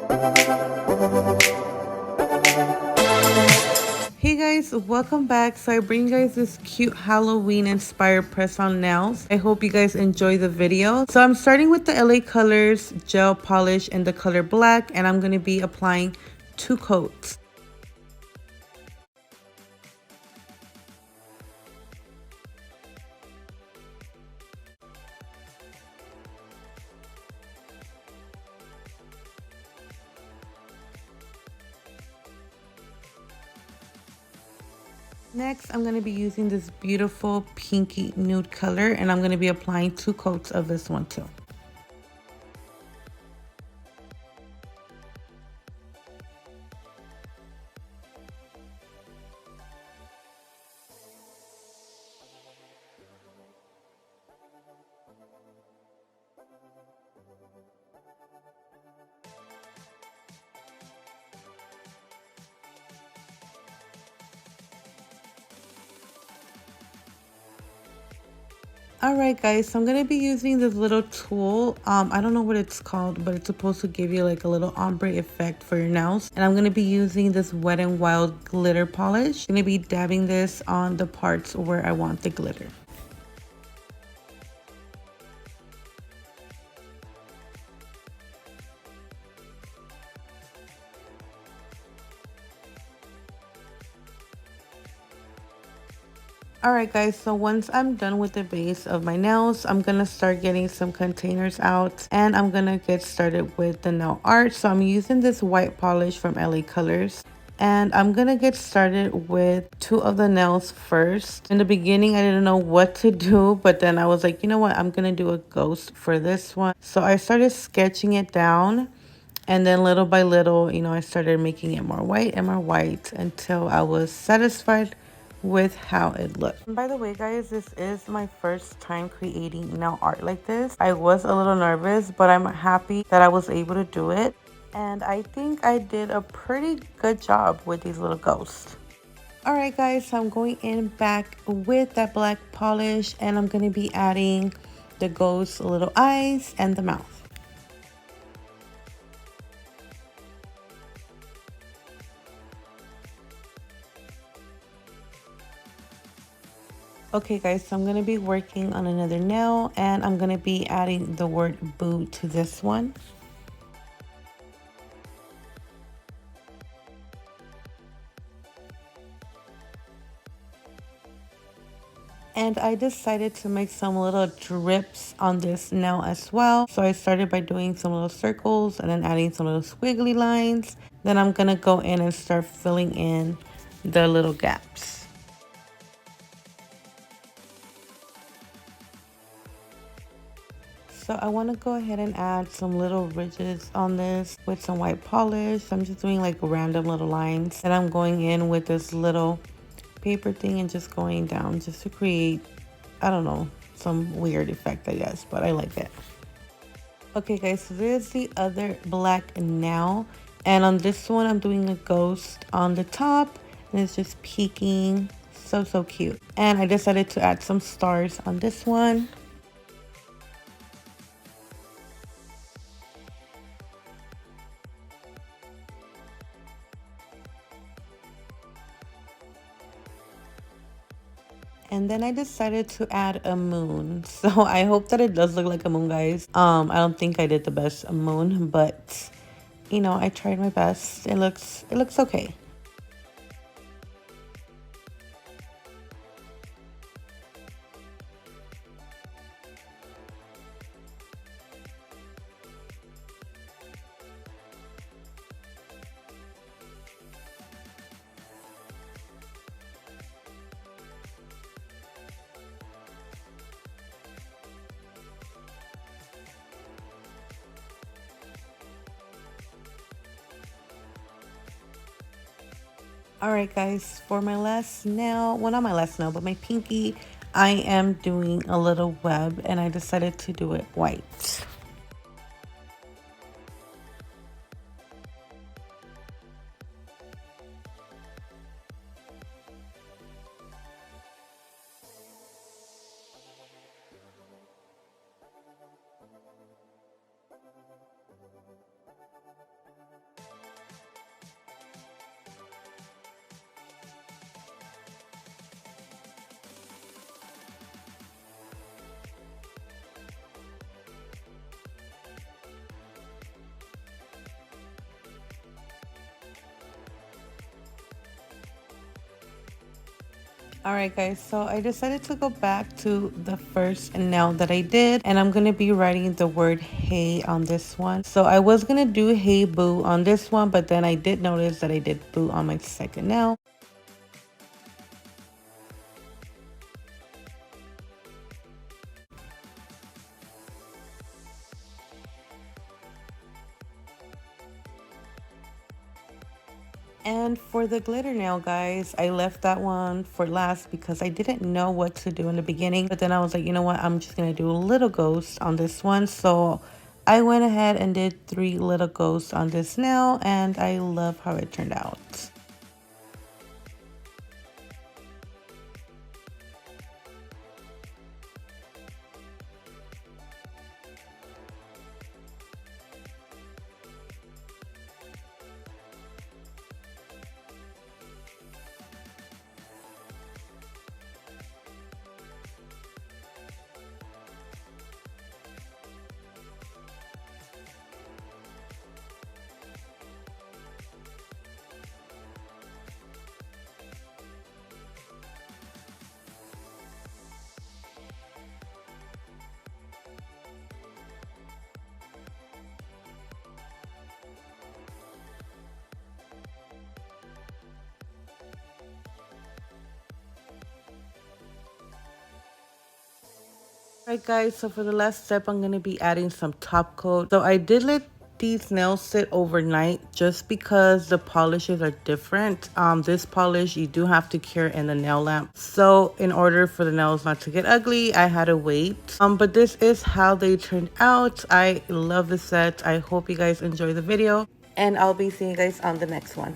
Hey guys, welcome back. So I bring you guys this cute Halloween inspired press on nails. I hope you guys enjoy the video. So I'm starting with the LA Colors gel polish in the color black, and I'm going to be applying 2 coats. Next, I'm going to be using this beautiful pinky nude color, and I'm going to be applying 2 coats of this one too. Alright guys, so I'm going to be using this little tool. I don't know what it's called, but it's supposed to give you like a little ombre effect for your nails. And I'm going to be using this Wet n Wild glitter polish. I'm going to be dabbing this on the parts where I want the glitter. Alright guys, so once I'm done with the base of my nails, I'm going to start getting some containers out, and I'm going to get started with the nail art. So I'm using this white polish from LA Colors, and I'm going to get started with 2 of the nails first. In the beginning, I didn't know what to do, but then I was like, you know what, I'm going to do a ghost for this one. So I started sketching it down, and then little by little, you know, I started making it more white and more white until I was satisfied with how it looked. And by the way guys, this is my first time creating nail art like this. I was a little nervous, but I'm happy that I was able to do it, and I think I did a pretty good job with these little ghosts. Alright guys, so I'm going in back with that black polish, and I'm going to be adding the ghost little eyes and the mouth. Okay guys, so I'm going to be working on another nail, and I'm going to be adding the word boo to this one. And I decided to make some little drips on this nail as well. So I started by doing some little circles and then adding some little squiggly lines. Then I'm going to go in and start filling in the little gaps. So I want to go ahead and add some little ridges on this with some white polish. I'm just doing like random little lines. And I'm going in with this little paper thing and just going down just to create, I don't know, some weird effect, I guess, but I like it. Okay guys, so this is the other black nail, and on this one I'm doing a ghost on the top, and it's just peeking. So cute. And I decided to add some stars on this one. And then I decided to add a moon. So I hope that it does look like a moon, guys. I don't think I did the best moon, but you know, I tried my best. It looks okay. Alright guys, for my last nail, well not my last nail, but my pinky, I am doing a little web, and I decided to do it white. Alright guys, so I decided to go back to the first nail that I did, and I'm going to be writing the word hey on this one. So I was going to do hey boo on this one, but then I did notice that I did boo on my second nail. And for the glitter nail, guys, I left that one for last because I didn't know what to do in the beginning. But then I was like, you know what? I'm just going to do a little ghost on this one. So I went ahead and did 3 little ghosts on this nail, and I love how it turned out. Alright guys, so for the last step, I'm going to be adding some top coat. So I did let these nails sit overnight just because the polishes are different. This polish you do have to cure in the nail lamp. So in order for the nails not to get ugly, I had to wait. But this is how they turned out. I love the set. I hope you guys enjoy the video, and I'll be seeing you guys on the next one.